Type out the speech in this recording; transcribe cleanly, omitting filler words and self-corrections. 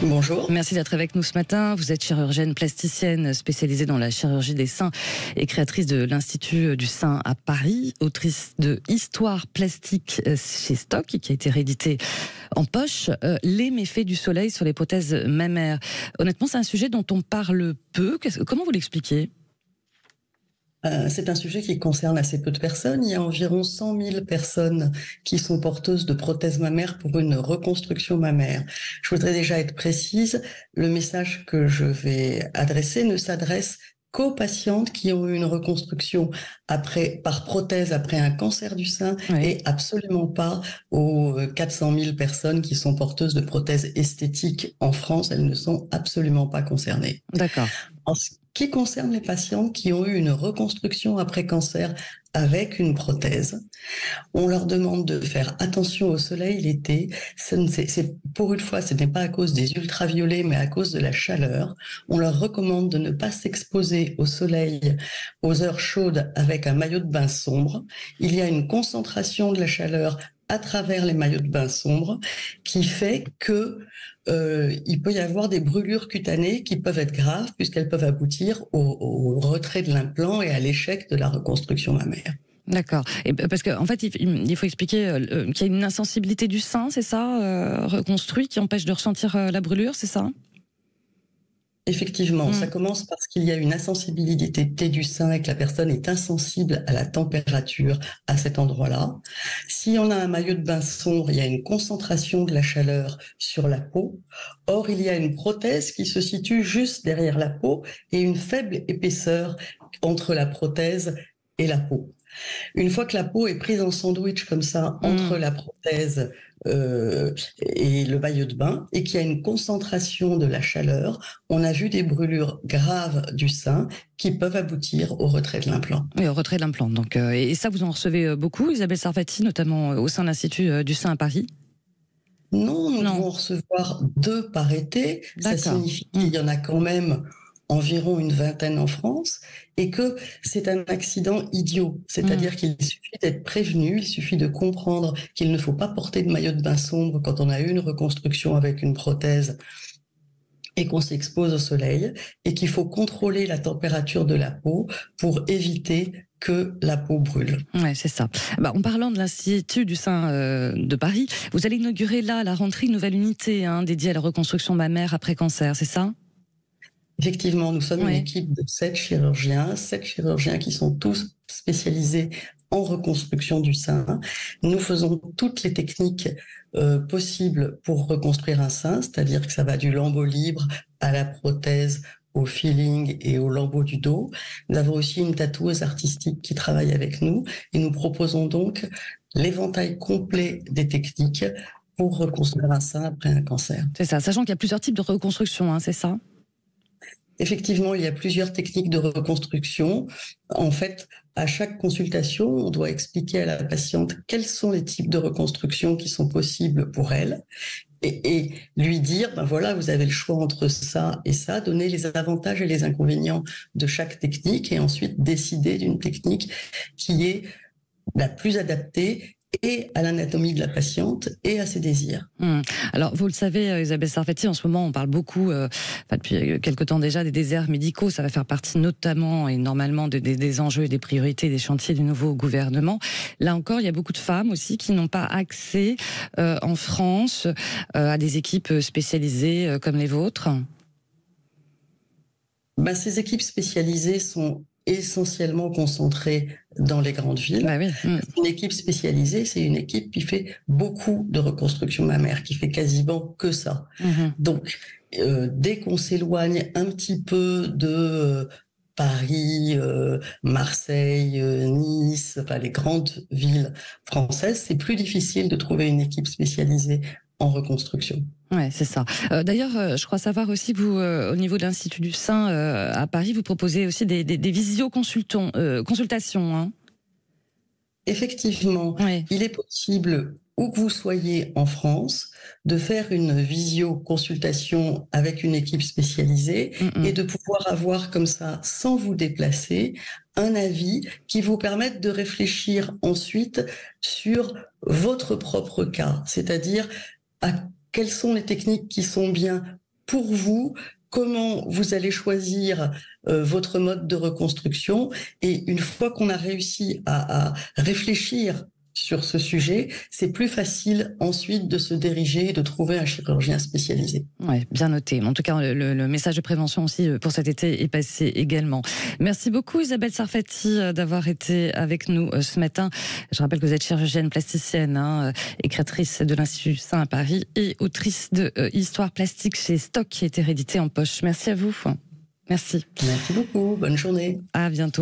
Bonjour. Merci d'être avec nous ce matin. Vous êtes chirurgienne plasticienne spécialisée dans la chirurgie des seins et créatrice de l'Institut du sein à Paris, autrice de Histoire plastique chez Stock, qui a été réédité en poche, les méfaits du soleil sur les prothèses mammaires. Honnêtement, c'est un sujet dont on parle peu. Comment vous l'expliquez ? C'est un sujet qui concerne assez peu de personnes. Il y a environ 100 000 personnes qui sont porteuses de prothèses mammaires pour une reconstruction mammaire. Je voudrais déjà être précise, le message que je vais adresser ne s'adresse qu'aux patientes qui ont eu une reconstruction par prothèse après un cancer du sein, Oui. et absolument pas aux 400 000 personnes qui sont porteuses de prothèses esthétiques en France. Elles ne sont absolument pas concernées. D'accord. En ce qui concerne les patientes qui ont eu une reconstruction après cancer avec une prothèse, on leur demande de faire attention au soleil l'été. Pour une fois, ce n'est pas à cause des ultraviolets, mais à cause de la chaleur. On leur recommande de ne pas s'exposer au soleil aux heures chaudes avec un maillot de bain sombre. Il y a une concentration de la chaleur à travers les maillots de bain sombres qui fait que il peut y avoir des brûlures cutanées qui peuvent être graves puisqu'elles peuvent aboutir au retrait de l'implant et à l'échec de la reconstruction mammaire. D'accord. Et parce qu'en fait, il faut expliquer qu'il y a une insensibilité du sein, c'est ça, reconstruit, qui empêche de ressentir la brûlure, c'est ça ? Effectivement, ça commence parce qu'il y a une insensibilité du sein et que la personne est insensible à la température à cet endroit-là. Si on a un maillot de bain sombre, il y a une concentration de la chaleur sur la peau. Or, il y a une prothèse qui se situe juste derrière la peau et une faible épaisseur entre la prothèse et la peau. Une fois que la peau est prise en sandwich comme ça entre la prothèse et le maillot de bain, et qu'il y a une concentration de la chaleur, on a vu des brûlures graves du sein qui peuvent aboutir au retrait de l'implant. Oui, au retrait de l'implant. Donc, et ça, vous en recevez beaucoup, Isabelle Sarfati, notamment au sein de l'Institut du sein à Paris ? Non, nous devons en recevoir 2 par été. Ça signifie qu'il y en a quand même environ une vingtaine en France, et que c'est un accident idiot. C'est-à-dire qu'il suffit d'être prévenu, il suffit de comprendre qu'il ne faut pas porter de maillot de bain sombre quand on a eu une reconstruction avec une prothèse et qu'on s'expose au soleil, et qu'il faut contrôler la température de la peau pour éviter que la peau brûle. Ouais, c'est ça. En parlant de l'Institut du sein de Paris, vous allez inaugurer là, à la rentrée, une nouvelle unité dédiée à la reconstruction mammaire après cancer, c'est ça ? Effectivement, nous sommes une équipe de 7 chirurgiens qui sont tous spécialisés en reconstruction du sein. Nous faisons toutes les techniques possibles pour reconstruire un sein, c'est-à-dire que ça va du lambeau libre à la prothèse, au feeling et au lambeau du dos. Nous avons aussi une tatoueuse artistique qui travaille avec nous, et nous proposons donc l'éventail complet des techniques pour reconstruire un sein après un cancer. C'est ça, sachant qu'il y a plusieurs types de reconstruction, c'est ça ? Effectivement, il y a plusieurs techniques de reconstruction. En fait, à chaque consultation, on doit expliquer à la patiente quels sont les types de reconstruction qui sont possibles pour elle, et lui dire, voilà, vous avez le choix entre ça et ça, donner les avantages et les inconvénients de chaque technique, et ensuite décider d'une technique qui est la plus adaptée et à l'anatomie de la patiente et à ses désirs. Alors, vous le savez, Isabelle Sarfati, en ce moment, on parle beaucoup, depuis quelque temps déjà, des déserts médicaux. Ça va faire partie notamment et normalement des enjeux et des priorités des chantiers du nouveau gouvernement. Là encore, il y a beaucoup de femmes aussi qui n'ont pas accès en France à des équipes spécialisées comme les vôtres. Ces équipes spécialisées sont essentiellement concentrées dans les grandes villes. Une équipe spécialisée, c'est une équipe qui fait beaucoup de reconstruction mammaire, qui fait quasiment que ça. Donc, dès qu'on s'éloigne un petit peu de Paris, Marseille, Nice, les grandes villes françaises, c'est plus difficile de trouver une équipe spécialisée en reconstruction. Ouais, c'est ça. D'ailleurs, je crois savoir aussi que vous, au niveau de l'Institut du sein à Paris, vous proposez aussi des visioconsultations. Effectivement, il est possible, où que vous soyez en France, de faire une visioconsultation avec une équipe spécialisée et de pouvoir avoir comme ça, sans vous déplacer, un avis qui vous permette de réfléchir ensuite sur votre propre cas, c'est-à-dire quelles sont les techniques qui sont bien pour vous comment vous allez choisir votre mode de reconstruction. Et une fois qu'on a réussi à réfléchir sur ce sujet, c'est plus facile ensuite de se diriger et de trouver un chirurgien spécialisé. Ouais, bien noté. En tout cas, le message de prévention aussi pour cet été est passé également. Merci beaucoup Isabelle Sarfati d'avoir été avec nous ce matin. Je rappelle que vous êtes chirurgienne plasticienne, et créatrice de l'Institut Saint à Paris et autrice de Histoire plastique chez Stock qui a été réédité en poche. Merci à vous. Merci. Merci beaucoup. Bonne journée. À bientôt.